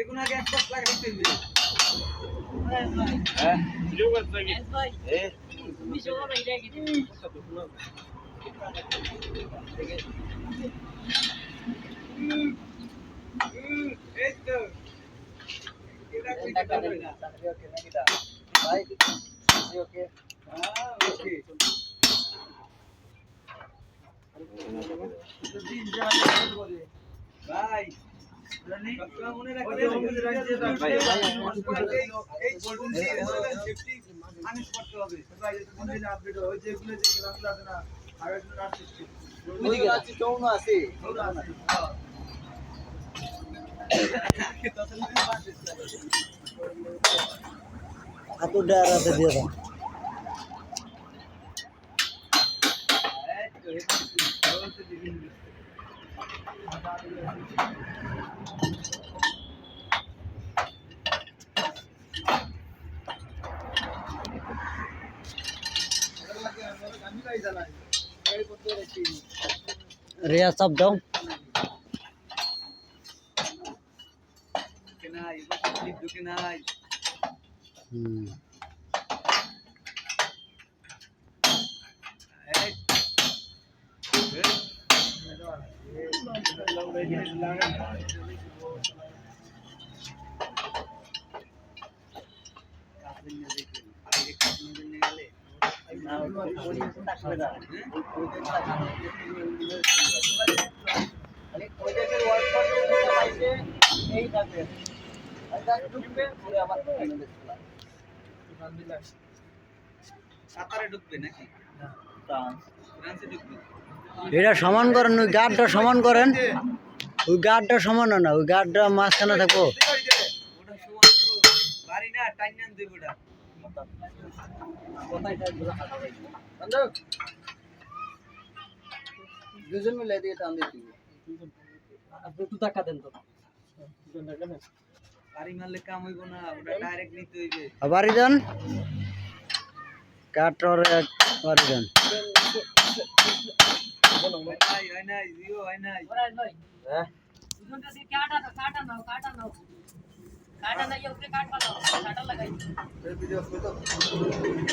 কোনো আগে এক পাশ লাগাইতে হইবে হ্যাঁ ভিডিও করতে নাকি এ তুমি সব বাইরে গেছি এই তো এটা কইতে পারবে না ওকে নাকি দা ভাই ওকে হ্যাঁ ওকে তো দিন যাওয়া করে ভাই রানি সবসময় মনে রাখবেন ভাই এই গোল্ডেন সেফটি ম্যানেজ করতে হবে ভাই এটা দিন আপডেট হয় যেগুলো যে ক্লাসগুলো আছে না আরেকজন আসছে ওই আছে চৌনো আছে হাতু ডার আছে দিয়ে দাও রিয়া সব দাও নাই ক্লিপ ঢুকে নাই এই সাতারে ঢুকবে নাকি ফ্রান্সে ঢুকবে এটা সমান করেন ওই গার্ডটা সমান করেন ওই গার্ডটা সমান না ওই গার্ডটা মাঝখানে থাকবো ওটা সমান বাড়ি না টাইনান দেব ওটা দুজন মিলে দিয়ে টান দিয়ে দিব আপনি একটু টাকা দেন তো বাড়ি মারলে কাম হইব না ওটা ডাইরেক্ট নিতে হইবে বাড়ি দেন কাটর বাড়ি দেন হয় নাই জিও হয় নাই ভাই হ্যাঁ দুজনটা দিয়ে কাটা নাও কাটা না ইয়ে উপরে কাট পালাও কাটা লাগাই ভিডিও